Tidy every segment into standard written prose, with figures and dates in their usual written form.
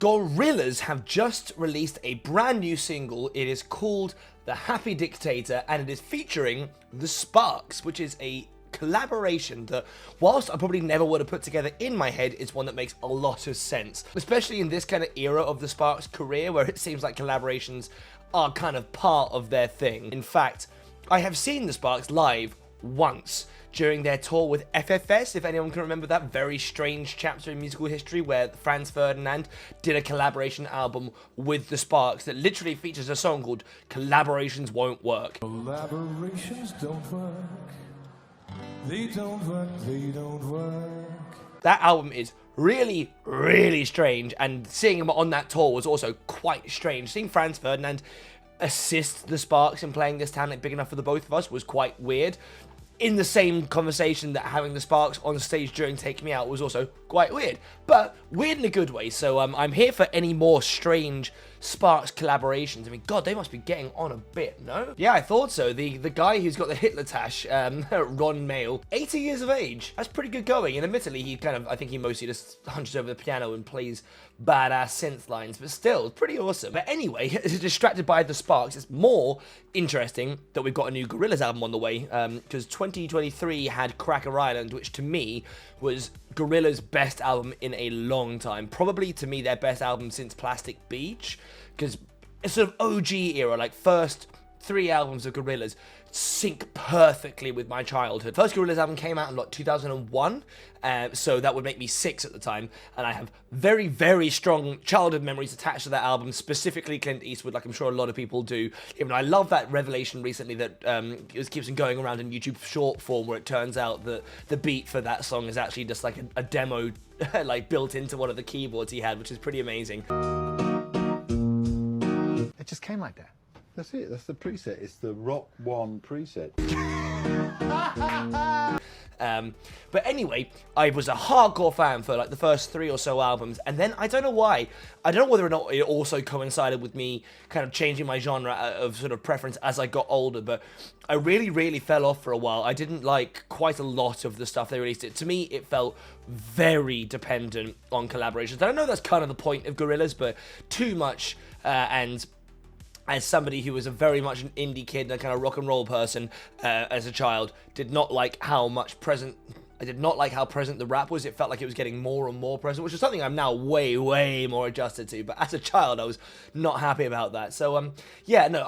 Gorillaz have just released a brand new single. It is called The Happy Dictator, and it is featuring The Sparks, which is a collaboration that, whilst I probably never would have put together in my head, is one that makes a lot of sense, especially in this kind of era of the Sparks' career where it seems like collaborations are kind of part of their thing. In fact, I have seen the Sparks live once during their tour with FFS, if anyone can remember that very strange chapter in musical history where Franz Ferdinand did a collaboration album with the Sparks that literally features a song called Collaborations Won't Work. Collaborations don't work. They don't work, they don't work. That album is really, really strange, and seeing him on that tour was also quite strange. Seeing Franz Ferdinand assist the Sparks in playing this talent big enough for the both of us was quite weird. In the same conversation that having the Sparks on stage during Take Me Out was also quite weird, but weird in a good way. So I'm here for any more strange Sparks collaborations. I mean, God, they must be getting on a bit, no? Yeah, I thought so. The guy who's got the Hitler tash, Ron Mail, 80 years of age. That's pretty good going. And admittedly, he kind of, I think he mostly just hunches over the piano and plays badass synth lines, but still, pretty awesome. But anyway, distracted by the Sparks, it's more interesting that we've got a new Gorillaz album on the way, because 2023 had Cracker Island, which to me was Gorillaz' best album in a long time. Probably, to me, their best album since Plastic Beach, because it's sort of OG era, like first 3 albums of Gorillaz sync perfectly with my childhood. First Gorillaz album came out in like 2001, so that would make me 6 at the time, and I have very, very strong childhood memories attached to that album, specifically Clint Eastwood, like I'm sure a lot of people do. Even though I love that revelation recently that keeps on going around in YouTube short form, where it turns out that the beat for that song is actually just like a demo like built into one of the keyboards he had, which is pretty amazing. It just came like that. That's it, that's the preset. It's the Rock 1 preset. But anyway, I was a hardcore fan for like the first 3 or so albums, and then I don't know why. I don't know whether or not it also coincided with me kind of changing my genre of sort of preference as I got older, but I really, really fell off for a while. I didn't like quite a lot of the stuff they released. To me, it felt very dependent on collaborations. And I know that's kind of the point of Gorillaz, but too much, and as somebody who was a very much an indie kid and a kind of rock and roll person as a child, did not like how present the rap was. It felt like it was getting more and more present, which is something I'm now way, way more adjusted to. But as a child, I was not happy about that. So, yeah, no,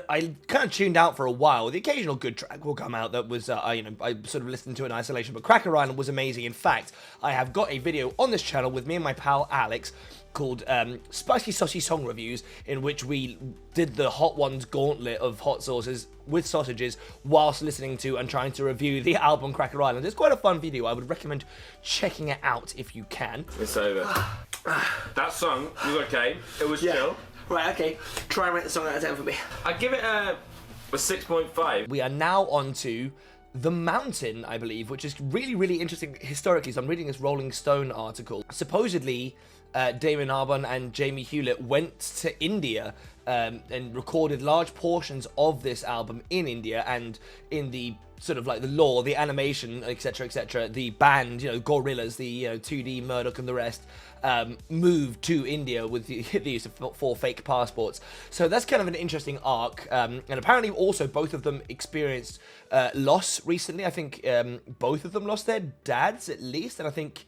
I kind of tuned out for a while. The occasional good track will come out that was, I sort of listened to in isolation. But Cracker Island was amazing. In fact, I have got a video on this channel with me and my pal Alex called Spicy Saucy Song Reviews, in which we did the Hot Ones gauntlet of hot sauces with sausages whilst listening to and trying to review the album Cracker Island. It's quite a fun video. I would recommend checking it out if you can. It's over. That song was okay. It was chill. Right, okay. Try and rate the song out of 10 for me. I'd give it a 6.5. We are now on to The Mountain, I believe, which is really, really interesting historically. So I'm reading this Rolling Stone article. Supposedly, Damon, Albarn and Jamie Hewlett went to India and recorded large portions of this album in India, and in the sort of like the lore, the animation, etc., the band, Gorillaz, the 2D Murdoch and the rest, moved to India with the use of 4 fake passports. So that's kind of an interesting arc, and apparently also both of them experienced loss recently. I think both of them lost their dads at least, and I think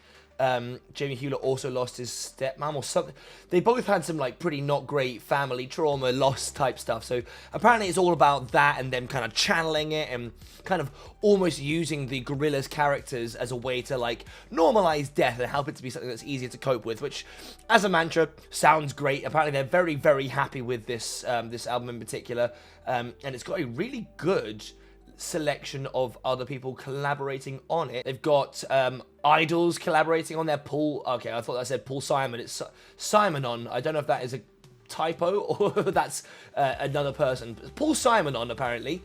Jamie Hewlett also lost his stepmom or something. They both had some like pretty not great family trauma, loss type stuff. So apparently it's all about that and them kind of channeling it and kind of almost using the Gorillaz characters as a way to like normalize death and help it to be something that's easier to cope with, which as a mantra sounds great. Apparently they're very, very happy with this this album in particular, and it's got a really good selection of other people collaborating on it. They've got idols collaborating on their Paul. Okay, I thought I said Paul Simon. It's Simonon. I don't know if that is a typo or that's another person. Paul Simonon, apparently.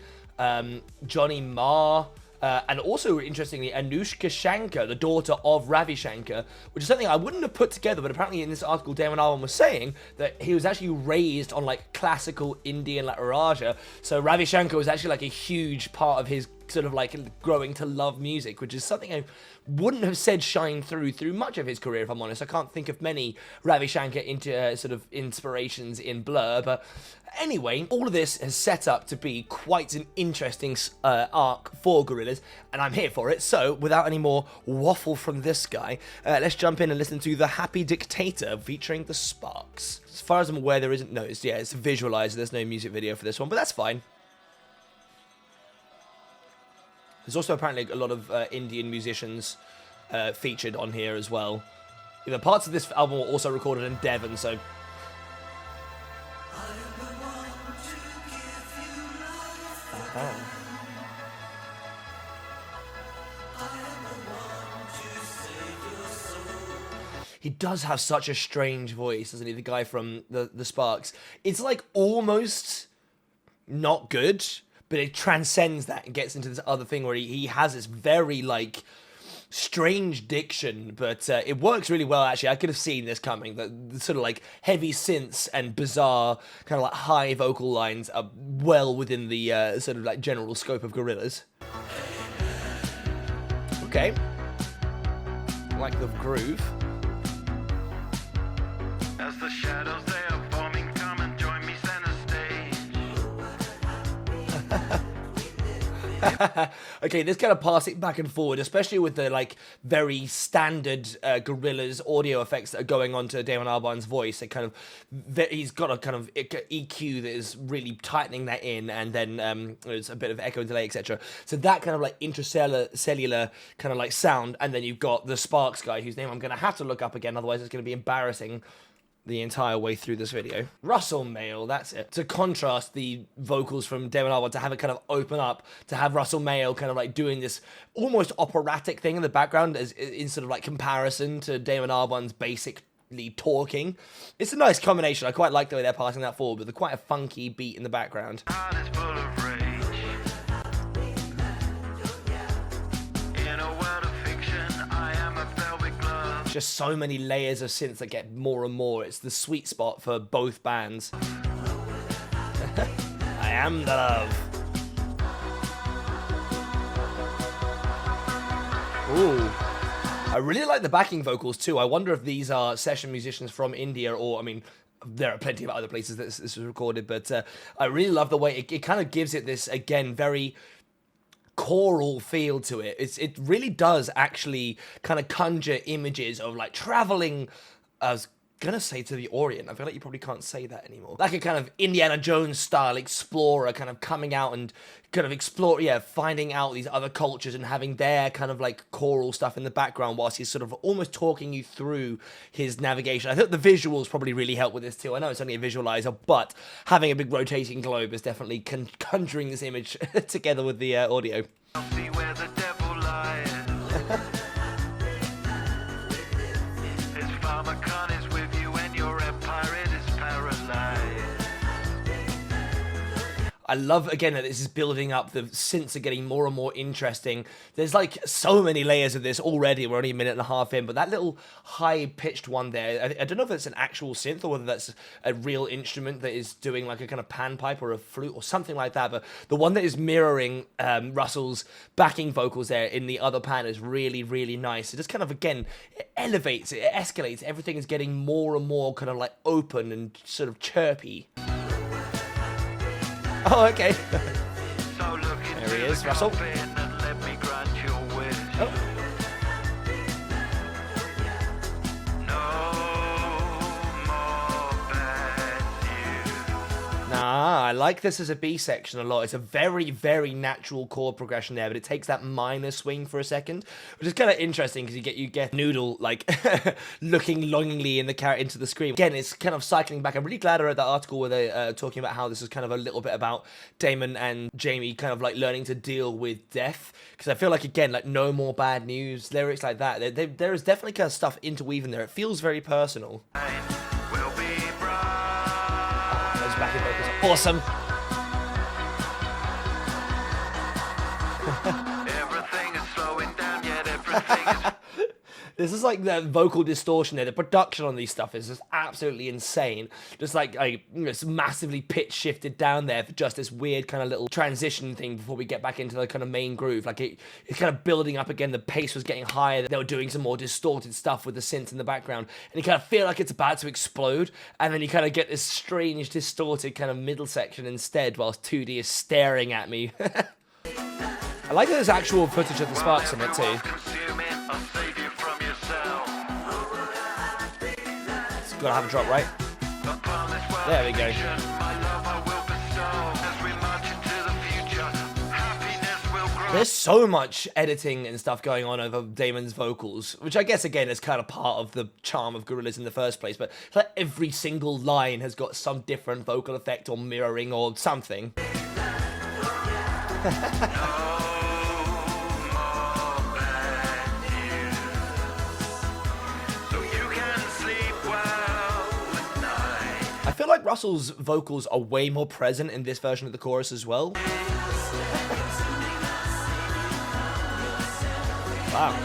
Johnny Marr. And also, interestingly, Anushka Shankar, the daughter of Ravi Shankar, which is something I wouldn't have put together, but apparently in this article, Damon Albarn was saying that he was actually raised on, like, classical Indian, like, Raja. So Ravi Shankar was actually, like, a huge part of his sort of like growing to love music, which is something I wouldn't have said shine through much of his career, if I'm honest. I can't think of many Ravi Shankar sort of inspirations in Blur, but anyway, all of this has set up to be quite an interesting arc for Gorillaz, and I'm here for it. So, without any more waffle from this guy, let's jump in and listen to The Happy Dictator featuring The Sparks. As far as I'm aware, there isn't, no, it's a visualizer, there's no music video for this one, but that's fine. There's also apparently a lot of Indian musicians featured on here as well. The parts of this album were also recorded in Devon, so... He does have such a strange voice, doesn't he? The guy from the Sparks. It's like almost not good, but it transcends that and gets into this other thing where he has this very like strange diction, but it works really well actually. I could have seen this coming. The sort of like heavy synths and bizarre kind of like high vocal lines are well within the sort of like general scope of Gorillaz. Okay. I like the groove. As the shadows they are forming, come and join me center stage. Okay, this kind of passing back and forward, especially with the like very standard Gorillaz audio effects that are going on to Damon Albarn's voice. It kind of he's got a kind of EQ that is really tightening that in, and then there's a bit of echo and delay, etc. So that kind of like intracellular kind of like sound, and then you've got the Sparks guy, whose name I'm going to have to look up again, otherwise it's going to be embarrassing the entire way through this video. Russell Mael, that's it. To contrast the vocals from Damon Albarn, to have it kind of open up, to have Russell Mael kind of like doing this almost operatic thing in the background as in sort of like comparison to Damon Albarn's basically talking. It's a nice combination. I quite like the way they're passing that forward with quite a funky beat in the background. Heart is full of rage. In a world of fiction, I am a velvet glove. Just so many layers of synths that get more and more. It's the sweet spot for both bands. I am the love. Ooh. I really like the backing vocals too. I wonder if these are session musicians from India, or, I mean, there are plenty of other places that this was recorded, but I really love the way it kind of gives it this, again, very choral feel to it. It really does actually kind of conjure images of like traveling, I was gonna say, to the Orient. I feel like you probably can't say that anymore. Like a kind of Indiana Jones style explorer kind of coming out and kind of finding out these other cultures and having their kind of like choral stuff in the background whilst he's sort of almost talking you through his navigation. I think the visuals probably really help with this too. I know it's only a visualizer, but having a big rotating globe is definitely conjuring this image together with the audio. See where the devil lies. His pharmacon is with you and your empire is paralyzed. I love, again, that this is building up. The synths are getting more and more interesting. There's like so many layers of this already. We're only a minute and a half in, but that little high-pitched one there, I don't know if it's an actual synth or whether that's a real instrument that is doing like a kind of panpipe or a flute or something like that, but the one that is mirroring Russell's backing vocals there in the other pan is really, really nice. It just kind of, again, it elevates, it escalates. Everything is getting more and more kind of like open and sort of chirpy. Oh, okay. So look There he is, Russell. and let me grant your wish. Oh. No more bad news. Nah, I like this as a B section a lot. It's a very, very natural chord progression there, but it takes that minor swing for a second, which is kind of interesting because you get Noodle like looking longingly into the screen. Again, it's kind of cycling back. I'm really glad I read that article where they're talking about how this is kind of a little bit about Damon and Jamie kind of like learning to deal with death, because I feel like, again, like No More Bad News, lyrics like that, there is definitely kind of stuff interweaving there. It feels very personal. Will be bright. Those backing vocals are awesome. Everything is slowing down, yet everything is This is like the vocal distortion there. The production on these stuff is just absolutely insane. Just like it's massively pitch shifted down there for just this weird kind of little transition thing before we get back into the kind of main groove. Like it's kind of building up again. The pace was getting higher. They were doing some more distorted stuff with the synth in the background, and you kind of feel like it's about to explode, and then you kind of get this strange distorted kind of middle section instead, whilst 2D is staring at me. I like that there's actual footage of the sparks in it too. It's gotta have a drop, right? There we go. There's so much editing and stuff going on over Damon's vocals, which I guess, again, is kind of part of the charm of Gorillaz in the first place, but it's like every single line has got some different vocal effect or mirroring or something. I feel like Russell's vocals are way more present in this version of the chorus as well. Wow.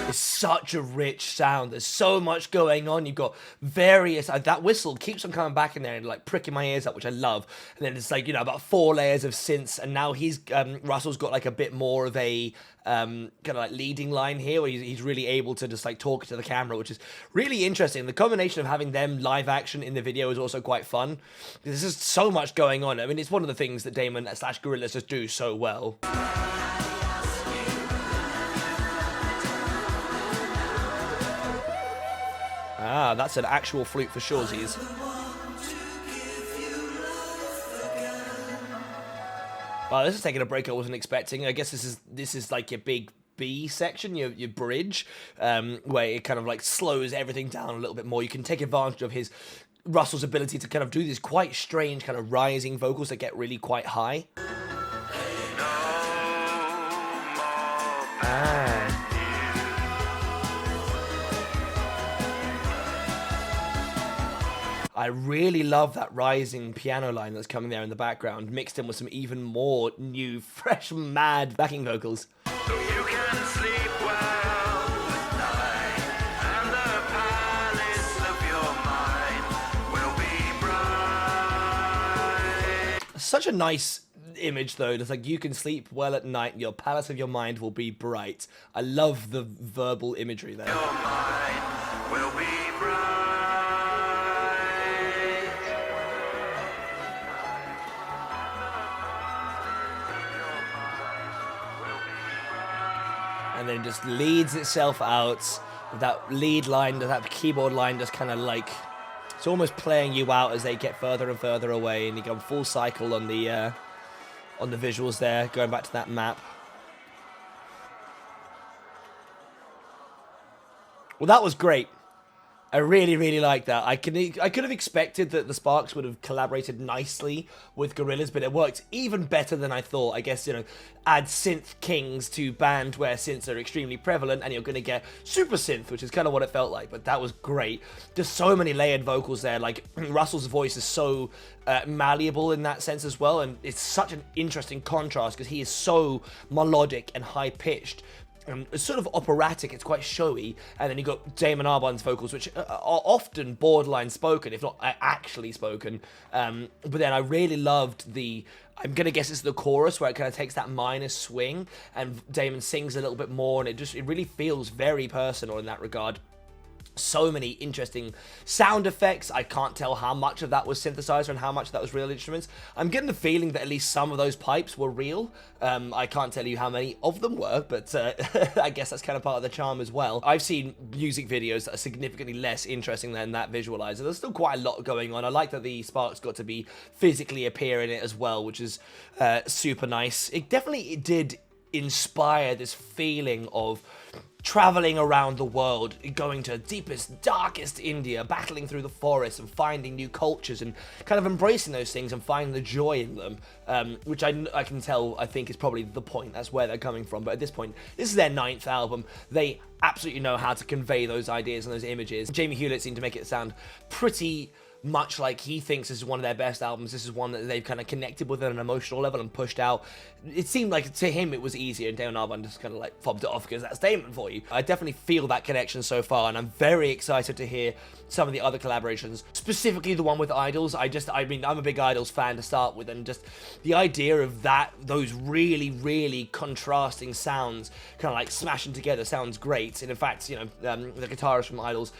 It's such a rich sound. There's so much going on. You've got various... that whistle keeps on coming back in there and like pricking my ears up, which I love. And then it's like, you know, about 4 layers of synths. And now Russell's got like a bit more of a kind of like leading line here, where he's really able to just like talk to the camera, which is really interesting. The combination of having them live action in the video is also quite fun. There's just so much going on. I mean, it's one of the things that Damon / Gorillaz just do so well. Ah, that's an actual flute for shoresies. Wow, this is taking a break I wasn't expecting. I guess this is like your big B section, your bridge, where it kind of like slows everything down a little bit more. You can take advantage of Russell's ability to kind of do these quite strange kind of rising vocals that get really quite high. I really love that rising piano line that's coming there in the background, mixed in with some even more new, fresh, mad backing vocals. So you can sleep well tonight, and the palace of your mind will be bright. Such a nice image, though. It's like, you can sleep well at night, your palace of your mind will be bright. I love the verbal imagery there. Your mind will be bright. And then it just leads itself out. That lead line, that keyboard line, just kind of like, it's almost playing you out as they get further and further away, and you go full cycle on the visuals there, going back to that map. Well, that was great. I really, really like that. I could have expected that the Sparks would have collaborated nicely with Gorillaz, but it worked even better than I thought. I guess, you know, add synth kings to band where synths are extremely prevalent, and you're going to get super synth, which is kind of what it felt like, but that was great. Just so many layered vocals there. Like, Russell's voice is so malleable in that sense as well, and it's such an interesting contrast because he is so melodic and high-pitched. It's sort of operatic, it's quite showy, and then you got Damon Albarn's vocals, which are often borderline spoken, if not actually spoken, but then I really loved I'm gonna guess it's the chorus, where it kind of takes that minor swing, and Damon sings a little bit more, and it really feels very personal in that regard. So many interesting sound effects. I can't tell how much of that was synthesizer and how much of that was real instruments. I'm getting the feeling that at least some of those pipes were real. I can't tell you how many of them were, but I guess that's kind of part of the charm as well. I've seen music videos that are significantly less interesting than that visualizer. There's still quite a lot going on. I like that the Sparks got to be physically appear in it as well, which is super nice. It definitely did inspire this feeling of traveling around the world, going to deepest, darkest India, battling through the forests and finding new cultures and kind of embracing those things and finding the joy in them, which I can tell, I think, is probably the point. That's where they're coming from. But at this point, this is their 9th album. They absolutely know how to convey those ideas and those images. Jamie Hewlett seemed to make it sound pretty much like he thinks this is one of their best albums, this is one that they've kind of connected with on an emotional level and pushed out. It seemed like to him it was easier, and Damon Albarn just kind of like fobbed it off because that's Damon for you. I definitely feel that connection so far, and I'm very excited to hear some of the other collaborations, specifically the one with Idols. I mean, I'm a big Idols fan to start with, and just the idea of those really, really contrasting sounds kind of like smashing together sounds great. And in fact, you know, the guitarist from Idols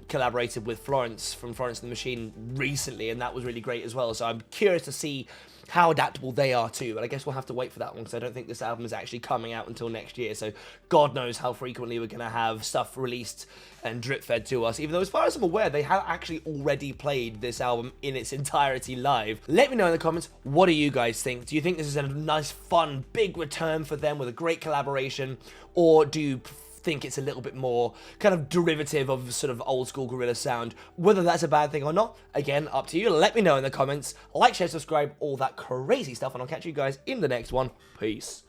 collaborated with Florence from Florence and the Machine recently, and that was really great as well. So I'm curious to see how adaptable they are too, but I guess we'll have to wait for that one because I don't think this album is actually coming out until next year, so God knows how frequently we're going to have stuff released and drip-fed to us, even though as far as I'm aware, they have actually already played this album in its entirety live. Let me know in the comments, what do you guys think? Do you think this is a nice, fun, big return for them with a great collaboration, or do you think it's a little bit more kind of derivative of sort of old school Gorillaz sound? Whether that's a bad thing or not, again, up to you. Let me know in the comments. Like, share, subscribe, all that crazy stuff, and I'll catch you guys in the next one. Peace.